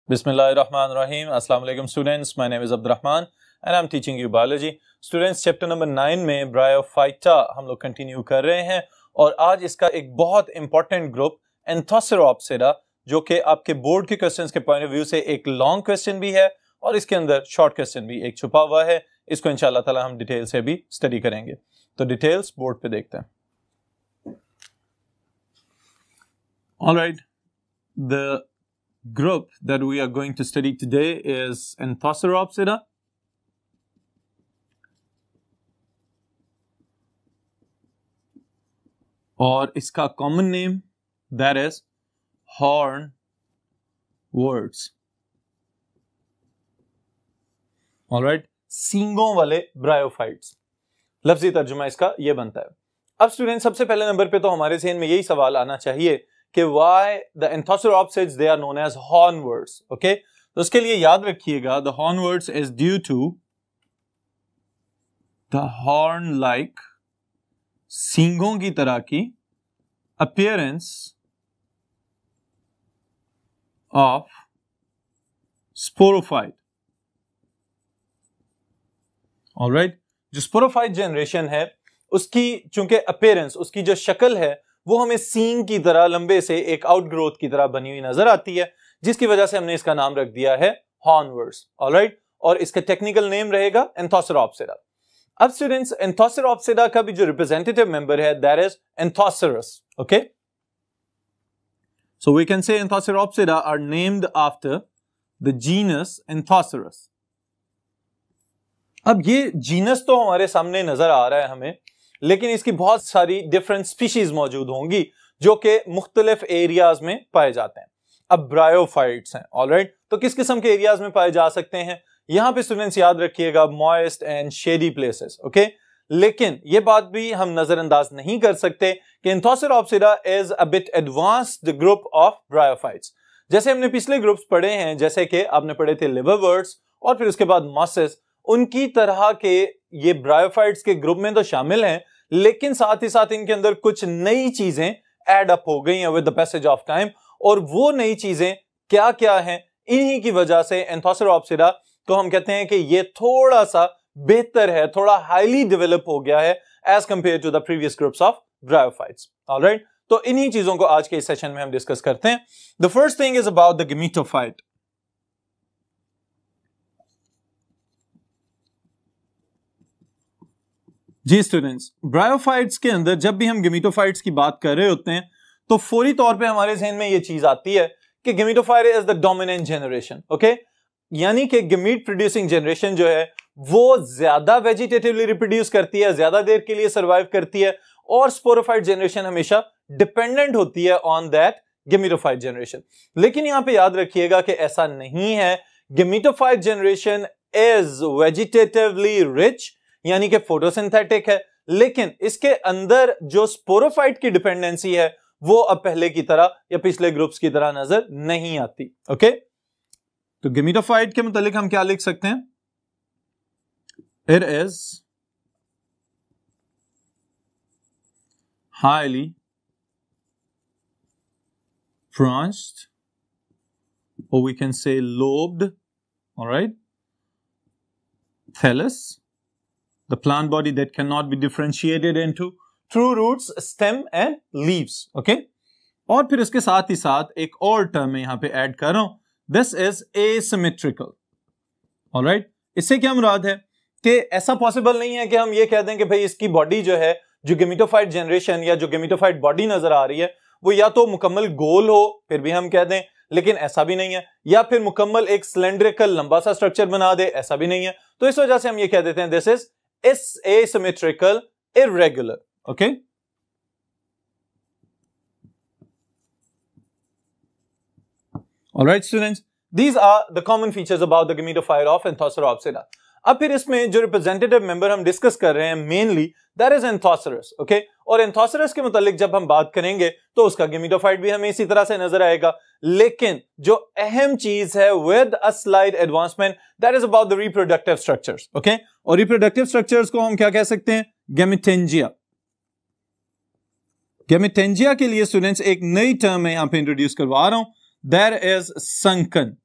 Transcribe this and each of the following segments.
Bismillahirrahmanirrahim. Assalamu alaikum students. My name is Abdurrahman and I'm teaching you biology. Students, chapter number 9 में Bryophyta हम लोग continue कर रहे हैं और आज इसका एक बहुत इंपॉर्टेंट ग्रुप एंथोसेरोप्सिडा जो कि आपके बोर्ड के क्वेश्चंस के पॉइंट ऑफ व्यू से एक लॉन्ग क्वेश्चन भी है और इसके अंदर शॉर्ट क्वेश्चन भी एक छुपा हुआ है। इसको इंशाअल्लाह ताला हम डिटेल से भी स्टडी करेंगे। तो डिटेल्स बोर्ड पे देखते हैं। Alright, the group that we are going to study today is Anthoceropsida. और इसका common name that is hornworts. Alright, सींगों वाले ब्रायोफाइट्स। लफ्जी तर्जुमा इसका ये बनता है। अब स्टूडेंट सबसे पहले नंबर पे तो हमारे ज़हन में यही सवाल आना चाहिए कि why the Anthoceropsids they are known as hornworts. Okay, तो उसके लिए याद रखिएगा the hornworts is due to the horn-like सींगों की तरह की appearance of sporophyte. Alright, जो sporophyte जनरेशन है उसकी चूंकि अपीयरेंस, उसकी जो शक्ल है वो हमें सींग की तरह लंबे से एक आउटग्रोथ की तरह बनी हुई नजर आती है, जिसकी वजह से हमने इसका नाम रख दिया है हॉर्नवर्ट्स। ऑलराइट, और इसका टेक्निकल नेम रहेगा एंथोसेरोप्सिडा। अब स्टूडेंट्स, एंथोसेरोप्सिडा का भी जो रिप्रेजेंटेटिव मेंबर है that is Anthoceros. Okay, so we can say Anthoceropsida are named after the genus Anthoceros. अब ये जीनस तो हमारे सामने नजर आ रहा है हमें, लेकिन इसकी बहुत सारी डिफरेंट स्पीशीज मौजूद होंगी जो कि मुख्तलिफ एरियाज में पाए जाते हैं। अब ब्रायोफाइट्स हैं। ऑलराइट, तो किस किस्म के एरियाज में पाए जा सकते हैं? यहां पे स्टूडेंट्स याद रखिएगा moist and shady places. Okay, लेकिन ये बात भी हम नजरअंदाज नहीं कर सकते कि Anthoceropsida is a bit advanced group of bryophytes. जैसे हमने पिछले ग्रुप्स पढ़े हैं, जैसे कि आपने पढ़े थे लिवरवर्ट्स और फिर उसके बाद मॉसेस, उनकी तरह के ये ब्रायोफाइट्स के ग्रुप में तो शामिल हैं, लेकिन साथ ही साथ इनके अंदर कुछ नई चीजें ऐड अप हो गई हैं with the passage of time. और वो नई चीजें क्या क्या हैं, इन्हीं की वजह से एंथोसेरोप्सिडा को हम कहते हैं कि ये थोड़ा सा बेहतर है, थोड़ा हाईली डेवलप हो गया है as compare to the previous groups of bryophytes. Alright, तो इन्हीं चीजों को आज के इस सेशन में हम डिस्कस करते हैं। The first thing is about the gametophyte. जी स्टूडेंट्स, ब्रायोफाइट्स के अंदर जब भी हम गेमेटोफाइट्स की बात कर रहे होते हैं तो फौरी तौर पे हमारे ज़हन में ये चीज आती है कि gametophyte is the dominant generation. Okay, यानी कि गेमीट प्रोड्यूसिंग जनरेशन जो है वो ज्यादा वेजिटेटिवली रिप्रोड्यूस करती है, ज्यादा देर के लिए सर्वाइव करती है, और स्पोरोफाइट जनरेशन हमेशा डिपेंडेंट होती है ऑन दैट गेमेटोफाइट जनरेशन। लेकिन यहां पे याद रखिएगा कि ऐसा नहीं है। Gametophyte generation is vegetatively rich, यानी कि फोटोसिंथेटिक है, लेकिन इसके अंदर जो स्पोरोफाइट की डिपेंडेंसी है वो अब पहले की तरह या पिछले ग्रुप्स की तरह नजर नहीं आती। ओके, तो गेमेटोफाइट के मुतालिक हम क्या लिख सकते हैं? It is highly branched, or we can say lobed, all right, thallus, the plant body that cannot be differentiated into true roots, stem and leaves. Okay, और फिर इसके साथ ही साथ एक और टर्म में यहां पे ऐड कर रहा हूं, this is asymmetrical. all right, इससे क्या मुराद है कि ऐसा पॉसिबल नहीं है कि हम ये कह दें कि भाई इसकी बॉडी जो है, जो गेमेटोफाइट जनरेशन या जो गेमेटोफाइट बॉडी नजर आ रही है वो या तो मुकम्मल गोल हो, फिर भी हम कह दें, लेकिन ऐसा भी नहीं है, या फिर मुकम्मल एक सिलेंड्रिकल लंबा सा स्ट्रक्चर बना दे, ऐसा भी नहीं है। तो इस वजह से हम ये कह देते हैं this is asymmetrical irregular. Okay, all right students, these are the common features about the gametophyte of Anthoceropsida. अब फिर इसमें जो रिप्रेजेंटेटिव मेंबर हम डिस्कस कर रहे हैं mainly that is Anthoceros. Okay, और एंथोसेरस के मुतालिक जब हम बात करेंगे तो उसका गेमेटोफाइट भी हमें इसी तरह से नजर आएगा, लेकिन जो अहम चीज है with a slide advancement that is about the reproductive structures. Okay, और रिप्रोडक्टिव स्ट्रक्चर्स को हम क्या कह सकते हैं? गेमेटेंजिया। गेमेटेंजिया के लिए स्टूडेंट्स एक नई टर्म मैं यहां पे इंट्रोड्यूस करवा रहा हूं, दैट इज संकन।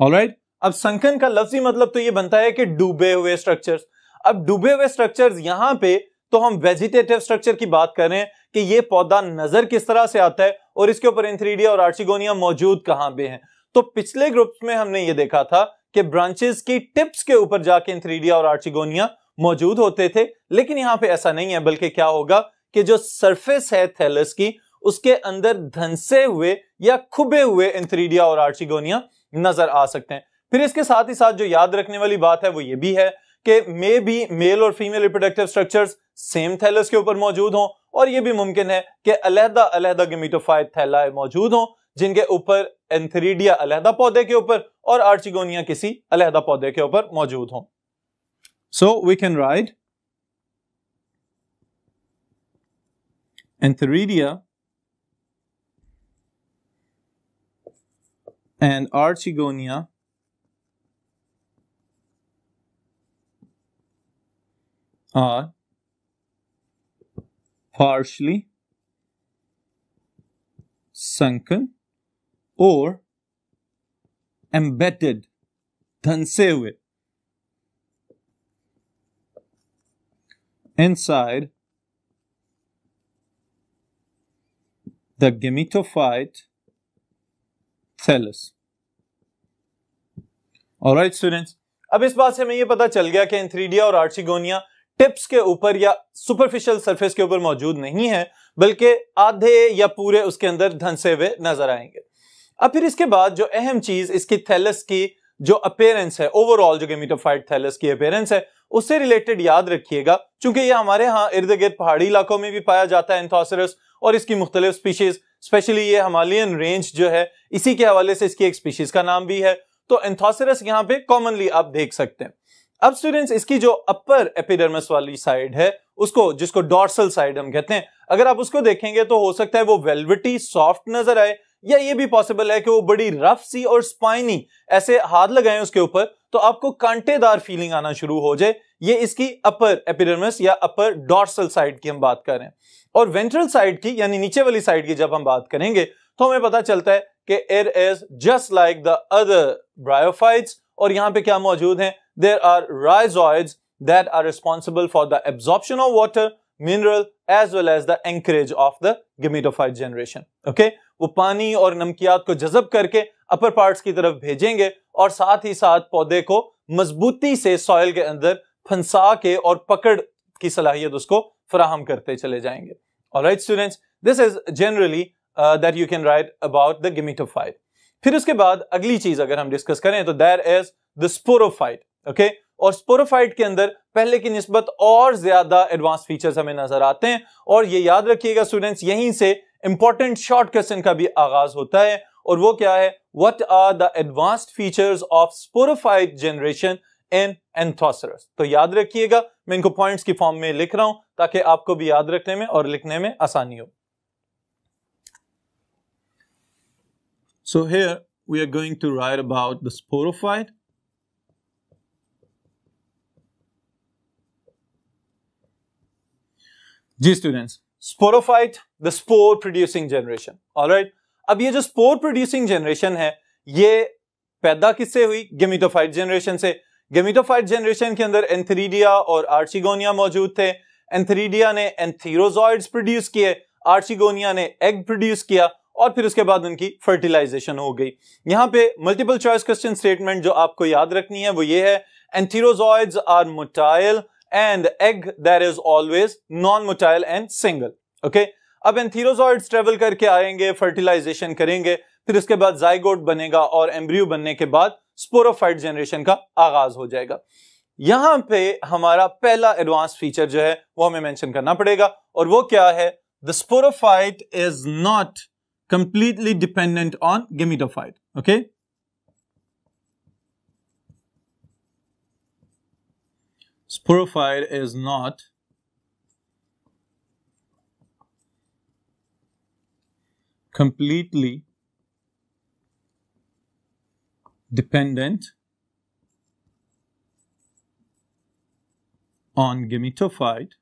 ऑलराइट, अब संकन का लफ्जी मतलब तो ये बनता है कि डूबे हुए स्ट्रक्चर्स। अब डूबे हुए स्ट्रक्चर्स यहां पे तो हम वेजिटेटिव स्ट्रक्चर की बात कर रहे हैं कि ये पौधा नजर किस तरह से आता है और इसके ऊपर एंथ्रीडिया और आर्चिगोनिया मौजूद कहां पे हैं। तो पिछले ग्रुप्स में हमने ये देखा था कि ब्रांचेस की टिप्स के ऊपर जाके एंथ्रीडिया और आर्चिगोनिया मौजूद होते थे, लेकिन यहां पे ऐसा नहीं है, बल्कि क्या होगा कि जो सरफेस है थैलस की उसके अंदर धंसे हुए या खुबे हुए एंथ्रीडिया और आर्चिगोनिया नजर आ सकते हैं। फिर इसके साथ ही साथ जो याद रखने वाली बात है वो ये भी है कि मे बी मेल और female reproductive structures same thallus के ऊपर मौजूद हों, और ये भी मुमकिन है कि अलहदा अलहदा गेमेटोफाइट थैला मौजूद हों जिनके ऊपर एंथ्रीडिया अलहदा पौधे के ऊपर और आर्चिगोनिया किसी अलहदा पौधे के ऊपर मौजूद हों। So we can write antheridia and Archigonia are partially sunken or embedded, धंसे हुए inside the gametophyte thallus। Alright students, अब इस बात से हमें यह पता चल गया कि एंथ्रीडिया और आर्चिगोनिया टिप्स के ऊपर या सुपरफिशियल सरफेस के ऊपर मौजूद नहीं है, बल्कि आधे या पूरे उसके अंदर धंसे हुए नजर आएंगे। अब फिर इसके बाद जो अहम चीज इसकी थैलस की जो अपीयरेंस है, ओवरऑल जो गेमेटोफाइट थैलस की अपीयरेंस है, उससे रिलेटेड याद रखिएगा, क्योंकि ये हमारे यहाँ इर्द गिर्द पहाड़ी इलाकों में भी पाया जाता है एंथोसरस, और इसकी मुख्तलिफ स्पीशीज, स्पेशली ये हिमालयन रेंज जो है इसी के हवाले से इसकी एक स्पीशीज का नाम भी है। तो एंथोसरस यहाँ पे कॉमनली आप देख सकते हैं। अब स्टूडेंट्स, इसकी जो अपर एपिडर्मिस वाली साइड है उसको, जिसको डॉर्सल साइड हम कहते हैं, अगर आप उसको देखेंगे तो हो सकता है वो वेलवेटी सॉफ्ट नजर आए, या ये भी पॉसिबल है कि वो बड़ी रफ सी और स्पाइनी, ऐसे हाथ लगाएं उसके ऊपर तो आपको कांटेदार फीलिंग आना शुरू हो जाए। ये इसकी अपर एपिडर्मिस या अपर डॉर्सल साइड की हम बात कर रहे हैं। और वेंट्रल साइड की यानी नीचे वाली साइड की जब हम बात करेंगे तो हमें पता चलता है कि it is just like the other bryophytes, और यहां पे क्या मौजूद है, there are rhizoids that are responsible for the absorption of water, mineral as well as the anchorage of the gametophyte generation. Okay, वो पानी और नमकियात को जज़ब करके अपर पार्ट्स की तरफ भेजेंगे और साथ ही साथ पौधे को मजबूती से सॉइल के अंदर फंसा के और पकड़ की सलाहियत उसको फराहम करते चले जाएंगे। Alright students, this is generally that you can write about the gametophyte। फिर उसके बाद अगली चीज अगर हम डिस्कस करें तो there is the sporophyte। Okay, और स्पोरोफाइट के अंदर पहले की निस्बत और ज्यादा एडवांस फीचर्स हमें नजर आते हैं, और ये याद रखिएगा स्टूडेंट्स, यहीं से इंपॉर्टेंट शॉर्ट क्वेश्चन का भी आगाज होता है, और वो क्या है, what are the advanced features of sporophyte generation in Anthoceros. तो याद रखिएगा, मैं इनको पॉइंट्स की फॉर्म में लिख रहा हूं ताकि आपको भी याद रखने में और लिखने में आसानी हो। So here we are going to write about the sporophyte। जी students, sporophyte the spore producing generation. Alright, अब ये जो स्पोर प्रोड्यूसिंग जनरेशन है ये पैदा किससे हुई, गेमेटोफाइट जनरेशन से। गेमेटोफाइट जनरेशन के अंदर एंथ्रीडिया और आर्चिगोनिया मौजूद थे। एंथ्रीडिया ने एंथीरोजॉइड्स प्रोड्यूस किए, आर्चिगोनिया ने एग प्रोड्यूस किया, और फिर उसके बाद उनकी फर्टिलाइजेशन हो गई। यहां पे मल्टीपल चॉइस क्वेश्चन स्टेटमेंट जो आपको याद रखनी है वो ये है, antherozoids are motile and egg that is always non motile and single. Okay, अब एंथीरोजॉइड्स ट्रेवल करके आएंगे, फर्टिलाइजेशन करेंगे, फिर उसके बाद जाइगोट बनेगा और एम्ब्रियो बनने के बाद स्पोरोफाइट जनरेशन का आगाज हो जाएगा। यहां पे हमारा पहला एडवांस फीचर जो है वो हमें मेंशन करना पड़ेगा, और वो क्या है, the sporophyte is not completely dependent on gametophyte। okay, sporophyte is not completely dependent on gametophyte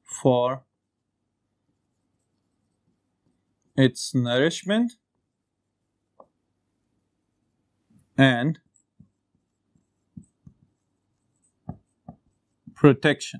for its nourishment and protection.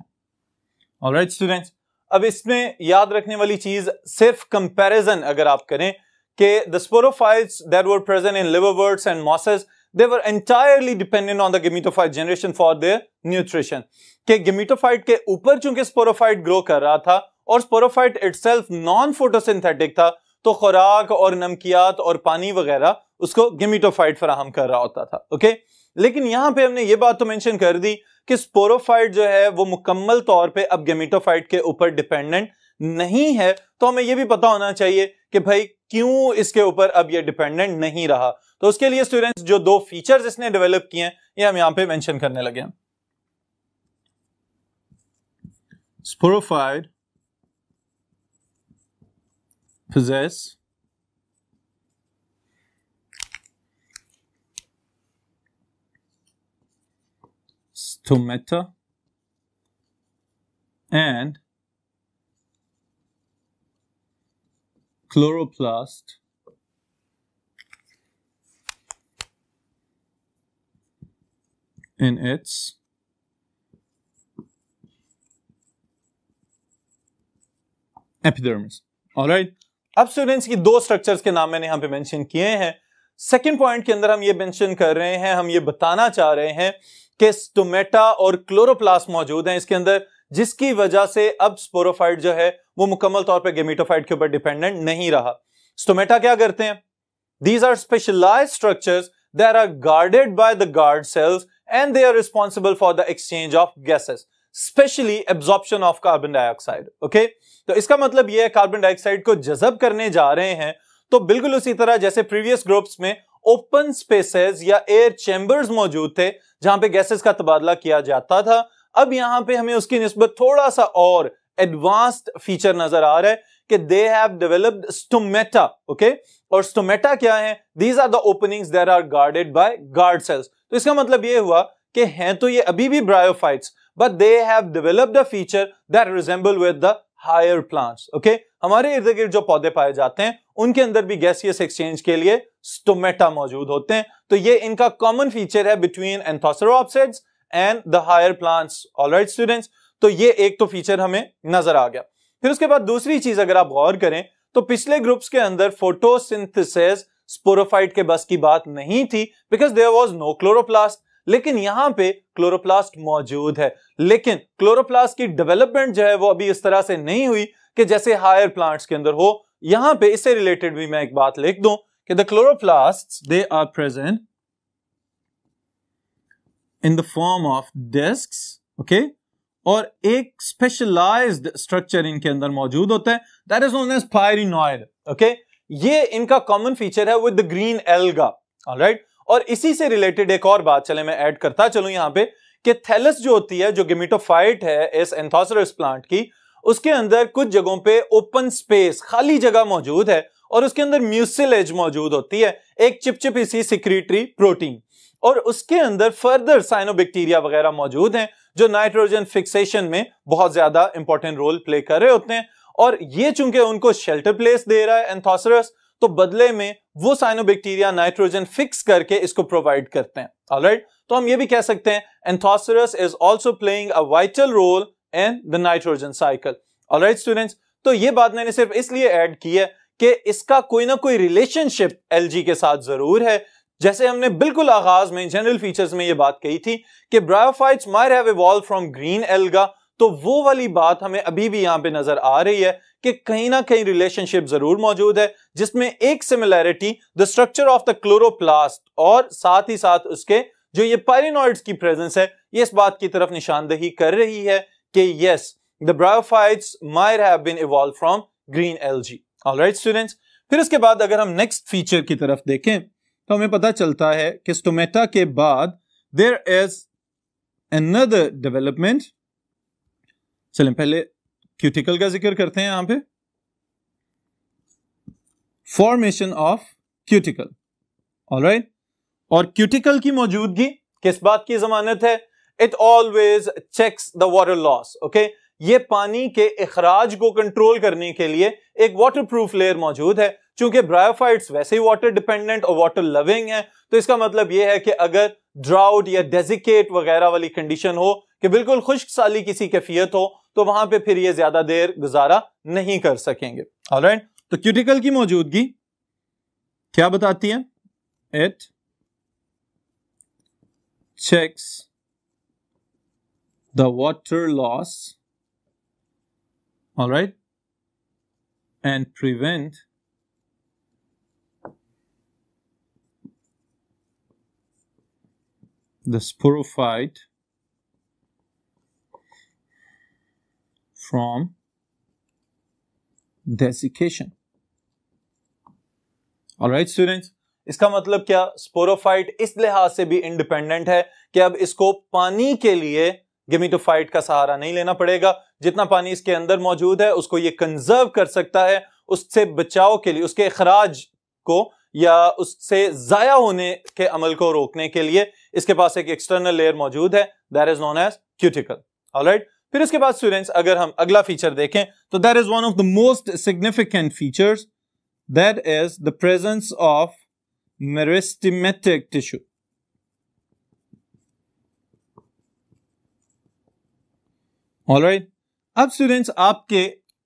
Alright students, अब इसमें याद रखने वाली चीज सिर्फ कंपैरिजन अगर आप करें कि the sporophytes that were present in liverworts and mosses they were entirely dependent on the gametophyte generation for their nutrition। कि gametophyte के ऊपर चूंकि स्पोरोफाइट ग्रो कर रहा था और स्पोरोफाइट इटसेल्फ नॉन फोटोसिंथेटिक था, तो खुराक और नमकियात और पानी वगैरह उसको गेमिटोफाइट फराहम कर रहा होता था। ओके, लेकिन यहां पे हमने ये बात तो मेंशन कर दी कि स्पोरोफाइट जो है वो मुकम्मल तौर पे अब गेमिटोफाइट के ऊपर डिपेंडेंट नहीं है, तो हमें ये भी पता होना चाहिए कि भाई क्यों इसके ऊपर अब ये डिपेंडेंट नहीं रहा। तो उसके लिए स्टूडेंट्स जो दो फीचर्स इसने डेवलप किए हैं ये हम यहां पे मेंशन करने लगे हैं। Sporophyte possess stomata and chloroplast in its epidermis। Alright, अब स्टूडेंट्स की दो स्ट्रक्चर्स के नाम मैंने यहां पे मेंशन किए हैं। सेकंड पॉइंट के अंदर हम ये मेंशन कर रहे हैं, हम ये बताना चाह रहे हैं कि स्टोमेटा और क्लोरोप्लास्ट मौजूद हैं इसके अंदर, जिसकी वजह से अब स्पोरोफाइट जो है वो मुकम्मल तौर पे गेमिटोफाइट के ऊपर डिपेंडेंट नहीं रहा। स्टोमेटा क्या करते हैं? These are specialized structures that are guarded by the guard cells and they are responsible for the exchange of gases, especially absorption of carbon dioxide। Okay? तो इसका मतलब यह है कार्बन डाइऑक्साइड को जज़ब करने जा रहे हैं, तो बिल्कुल उसी तरह जैसे प्रीवियस ग्रुप्स में ओपन स्पेसेस या एयर चैम्बर्स मौजूद थे जहां पे गैसेस का तबादला किया जाता था, अब यहां पे हमें उसकी निस्बत थोड़ा सा और एडवांस्ड फीचर नजर आ रहा है कि they have developed stomata. Okay, और स्टोमेटा क्या है? These are the openings that are guarded by guard cells. तो इसका मतलब ये हुआ कि हैं तो ये अभी भी bryophytes, but they have developed a feature that resemble with the higher plants. Okay, हमारे इर्द गिर्द जो पौधे पाए जाते हैं उनके अंदर भी गैसियस एक्सचेंज के लिए स्टोमेटा मौजूद होते हैं। तो ये इनका कॉमन फीचर है between Anthoceropsids and the higher plants. Alright students, तो ये एक तो फीचर हमें नजर आ गया। फिर उसके बाद दूसरी चीज अगर आप गौर करें तो पिछले ग्रुप्स के अंदर फोटोसिंथेसिस स्पोरोफाइट के बस की बात नहीं थी, because there was no chloroplast. लेकिन यहां पे क्लोरोप्लास्ट मौजूद है, लेकिन क्लोरोप्लास्ट की डेवलपमेंट जो है वो अभी इस तरह से नहीं हुई कि जैसे हायर प्लांट्स के अंदर हो। यहां पे इससे रिलेटेड भी मैं एक बात लिख दूं कि the chloroplasts they are present in the form of discs. Okay, और एक स्पेशलाइज्ड स्ट्रक्चर इनके अंदर मौजूद होता है, that is known as pyrenoid. Okay, ये इनका कॉमन फीचर है with the green alga. Alright, और इसी से रिलेटेड एक और बात चले मैं ऐड करता चलूं यहां पे कि थैलस जो होती है, जो गेमिटोफाइट है इस एंथोसेरस प्लांट की, उसके अंदर कुछ जगहों पे ओपन स्पेस खाली जगह मौजूद है और उसके अंदर म्यूसिलेज मौजूद होती है, एक चिपचिपी सी सिक्रीटरी प्रोटीन, और उसके अंदर फर्दर साइनोबैक्टीरिया वगैरह मौजूद हैं जो नाइट्रोजन फिक्सेशन में बहुत ज्यादा इंपॉर्टेंट रोल प्ले कर रहे होते हैं। और ये चूंकि उनको शेल्टर प्लेस दे रहा है एंथोसेरस, तो बदले में वो साइनोबैक्टीरिया नाइट्रोजन फिक्स करके इसको प्रोवाइड करते हैं। ऑलराइट, तो हम ये भी कह सकते हैं anthoceros is also playing a vital role in the nitrogen cycle. Alright students, तो ये बात मैंने सिर्फ इसलिए ऐड की है कि इसका कोई ना कोई रिलेशनशिप एलजी के साथ जरूर है। जैसे हमने बिल्कुल आगाज में जनरल फीचर्स में ये बात कही थी कि bryophytes might have evolved from green alga, तो वो वाली बात हमें अभी भी यहां पे नजर आ रही है कि कहीं ना कहीं रिलेशनशिप जरूर मौजूद है, जिसमें एक similarity the structure of the chloroplast और साथ ही साथ उसके जो ये पायरिनॉइड्स की प्रेजेंस है, ये इस बात की तरफ निशानदही कर रही है कि yes, the bryophytes might have been evolved from green algae. Alright students, फिर उसके बाद अगर हम नेक्स्ट फीचर की तरफ देखें तो हमें पता चलता है कि स्टोमेटा के बाद देयर इज अनदर डेवलपमेंट। चलें पहले क्यूटिकल का जिक्र करते हैं यहां पे, फॉर्मेशन ऑफ क्यूटिकल। ऑलराइट, और क्यूटिकल की मौजूदगी किस बात की जमानत है? It always checks the water loss. Okay, ये पानी के इखराज को कंट्रोल करने के लिए एक वाटरप्रूफ लेयर मौजूद है, चूंकि ब्रायोफाइट्स वैसे ही वाटर डिपेंडेंट और वाटर लविंग है, तो इसका मतलब यह है कि अगर ड्राउट या डेजिकेट वगैरह वाली कंडीशन हो कि बिल्कुल खुश्क साली किसी कैफियत हो, तो वहां पे फिर ये ज्यादा देर गुजारा नहीं कर सकेंगे। ऑलराइट, तो क्यूटिकल की मौजूदगी क्या बताती है? It checks the water loss, alright, and prevent the sporophyte from desiccation. Alright students, इसका मतलब क्या? स्पोरोफाइट इस लिहाज से भी इंडिपेंडेंट है कि अब इसको पानी के लिए गेमिटोफाइट का सहारा नहीं लेना पड़ेगा। जितना पानी इसके अंदर मौजूद है उसको ये कंजर्व कर सकता है, उससे बचाव के लिए, उसके अखराज को या उससे जाया होने के अमल को रोकने के लिए इसके पास एक एक्सटर्नल लेयर मौजूद है, that is known as cuticle. Alright, फिर इसके बाद स्टूडेंट्स अगर हम अगला फीचर देखें तो that is one of the most significant features, that is the presence of meristematic tissue. Alright, अब स्टूडेंट्स आपके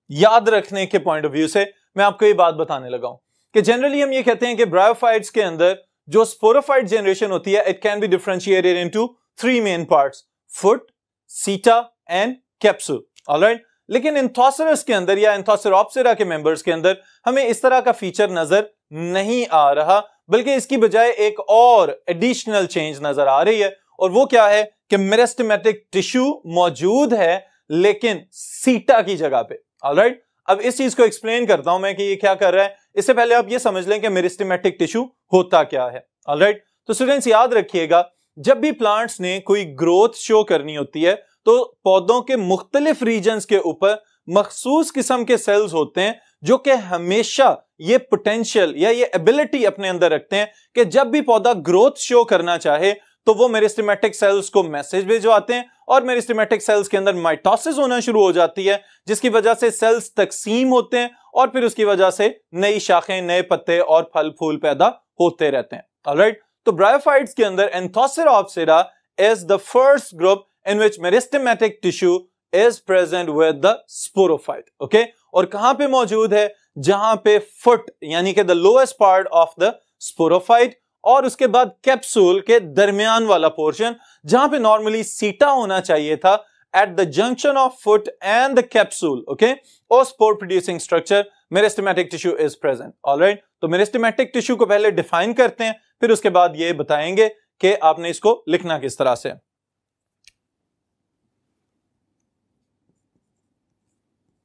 याद रखने के पॉइंट ऑफ व्यू से मैं आपको ये बात बताने लगा हूं कि जनरली हम ये कहते हैं कि ब्रायोफाइट्स के अंदर जो स्पोरोफाइट जनरेशन होती है, it can be differentiated into 3 main parts, foot, सीटा एंड कैप्सूल। ऑलराइट, लेकिन एंथोसेरस के अंदर या एंथोसेरोप्सिरा के मेंबर्स के अंदर हमें इस तरह का फीचर नजर नहीं आ रहा, बल्कि इसकी बजाय एक और एडिशनल चेंज नजर आ रही है, और वो क्या है कि मेरिस्टेमेटिक टिश्यू मौजूद है लेकिन सीटा की जगह पे। ऑलराइट, अब इस चीज को एक्सप्लेन करता हूं मैं कि ये क्या कर रहा है। इससे पहले आप ये समझ लें कि मेरिस्टेमेटिक टिश्यू होता क्या है। ऑलराइट, तो स्टूडेंट्स याद रखिएगा, जब भी प्लांट्स ने कोई ग्रोथ शो करनी होती है तो पौधों के मुख्तलिफ रीजन्स के ऊपर मखसूस किस्म के सेल्स होते हैं जो कि हमेशा ये पोटेंशियल या ये एबिलिटी अपने अंदर रखते हैं कि जब भी पौधा ग्रोथ शो करना चाहे तो वो मेरिस्टेमेटिक सेल्स को मैसेज भिजवाते हैं और मेरिस्टेमेटिक सेल्स के अंदर माइटोसिस होना शुरू हो जाती है, जिसकी वजह से सेल्स तकसीम होते हैं और फिर उसकी वजह से नई शाखें, नए पत्ते और फल फूल पैदा होते रहते हैं। ऑलराइट, तो ब्रायोफाइट्स के अंदर Anthoceropsida is the first group in which meristematic tissue is present with the sporophyte. Okay, और कहां पे मौजूद है? जहां पे फुट यानी कि the lowest part of the sporophyte और उसके बाद कैप्सूल के दरमियान वाला पोर्शन जहां पे नॉर्मली सीटा होना चाहिए था, at the junction of foot and the capsule, okay, और spore producing structure meristematic tissue is present. Alright, तो मेरिस्टेमेटिक टिश्यू को पहले डिफाइन करते हैं, फिर उसके बाद ये बताएंगे कि आपने इसको लिखना किस तरह से।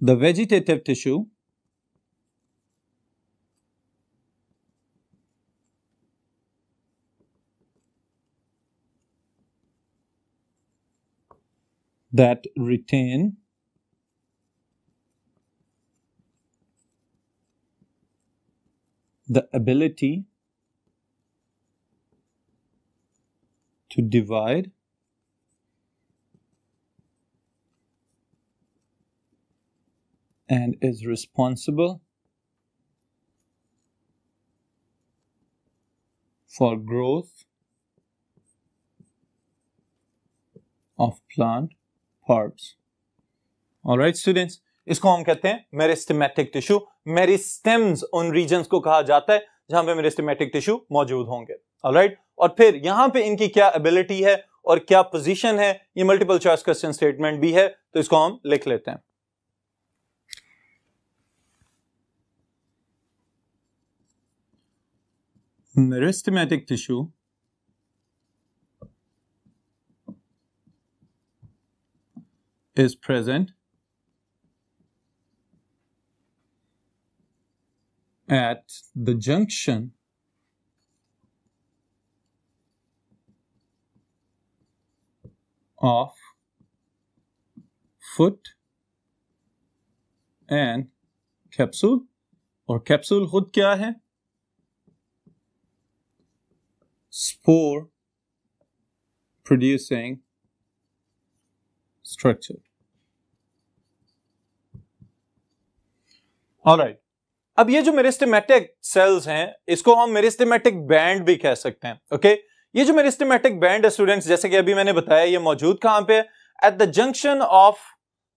The vegetative tissue that retain the ability to divide and is responsible for growth of plant parts. Alright students, इसको हम कहते हैं मेरिस्टेमेटिक टिश्यू। मेरिस्टेम्स उन रीजन्स को कहा जाता है जहां पे मेरिस्टेमेटिक टिश्यू मौजूद होंगे। ऑलराइट, और फिर यहां पे इनकी क्या एबिलिटी है और क्या पोजीशन है, ये मल्टीपल चॉइस क्वेश्चन स्टेटमेंट भी है, तो इसको हम लिख लेते हैं। Meristematic tissue is present at the junction of foot and capsule, और कैप्सूल खुद क्या है? Spore producing structure. Alright, अब ये जो मेरिस्टेमेटिक सेल्स हैं, इसको हम मेरिस्टेमेटिक बैंड भी कह सकते हैं। ओके, ये जो मेरिस्टेमेटिक बैंड है स्टूडेंट्स, जैसे कि अभी मैंने बताया, ये मौजूद कहां पे है? At the junction of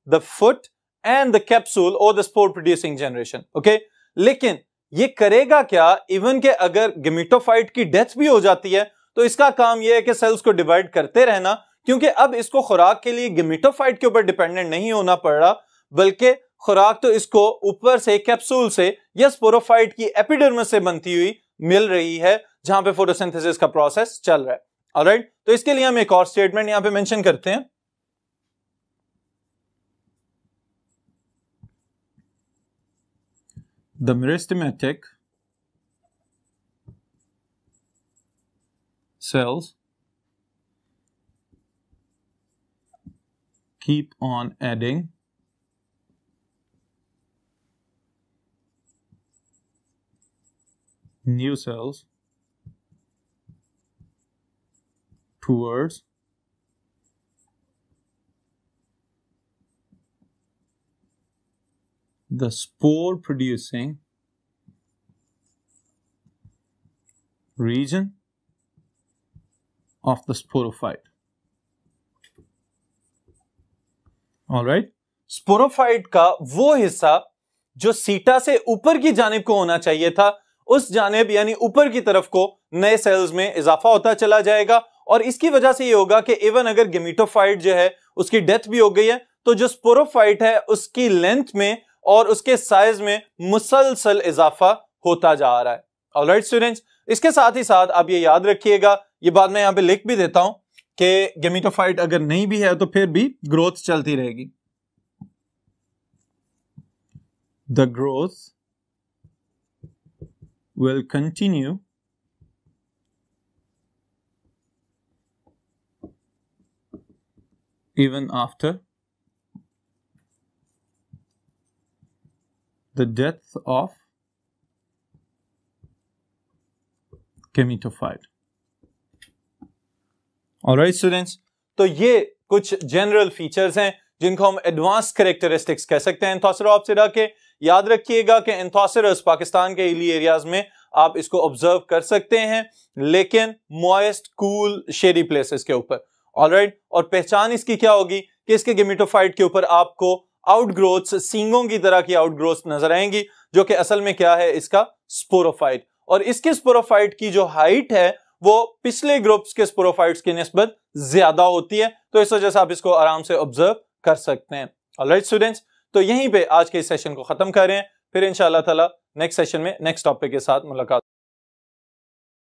the foot and the capsule और the spore producing generation. Okay, लेकिन ये करेगा क्या? इवन के अगर गेमेटोफाइट की डेथ भी हो जाती है तो इसका काम यह है कि सेल्स को डिवाइड करते रहना, क्योंकि अब इसको खुराक के लिए गेमेटोफाइट के ऊपर डिपेंडेंट नहीं होना पड़ रहा, बल्कि खुराक तो इसको ऊपर से कैप्सूल से या स्पोरोफाइट की एपिडर्मिस से बनती हुई मिल रही है, जहां पे फोटोसिंथेसिस का प्रोसेस चल रहा है। ऑलराइट, तो इसके लिए हम एक और स्टेटमेंट यहां पे मेंशन करते हैं। The meristematic cells keep on adding new cells towards the spore producing region of the sporophyte. Alright, sporophyte का वो हिस्सा जो सीटा से ऊपर की जानिब को होना चाहिए था, उस जानिब यानी ऊपर की तरफ को नए सेल्स में इजाफा होता चला जाएगा, और इसकी वजह से ये होगा कि इवन अगर गेमेटोफाइट जो है उसकी डेथ भी हो गई है, तो जो स्पोरोफाइट है उसकी लेंथ में और उसके साइज में मुसलसल इजाफा होता जा रहा है। ऑलराइट स्टूडेंट्स, इसके साथ ही साथ आप ये याद रखिएगा, ये बात मैं यहां पे लिख भी देता हूं कि गेमेटोफाइट अगर नहीं भी है तो फिर भी ग्रोथ चलती रहेगी। The growth will continue even after the death of gametophyte. Alright students, तो ये कुछ जनरल फीचर्स हैं जिनको हम एडवांस कैरेक्टरिस्टिक्स कह सकते हैं एंथोसेरा ऑप्सिरा के। याद रखिएगा कि एंथोसेरस पाकिस्तान के हिली एरियाज में आप इसको ऑब्जर्व कर सकते हैं, लेकिन मॉइस्ट कूल शेडी प्लेसेस के ऊपर। ऑलराइट, और पहचान इसकी क्या होगी कि इसके गेमेटोफाइट के ऊपर आपको आउटग्रोथ्स, सींगों की तरह की आउटग्रोथ्स नजर आएंगी, जो कि असल में क्या है? इसका स्पोरोफाइट। और इसके स्पोरोफाइट की जो हाइट है वो पिछले ग्रुप्स के स्पोरोफाइट्स की निस्बत ज्यादा होती है, तो इस वजह से आप इसको आराम से ऑब्जर्व कर सकते हैं। ऑलराइट स्टूडेंट्स, तो यहीं पे आज के इस सेशन को खत्म कर रहे हैं, फिर इंशाअल्लाह ताला नेक्स्ट सेशन में नेक्स्ट टॉपिक के साथ मुलाकात।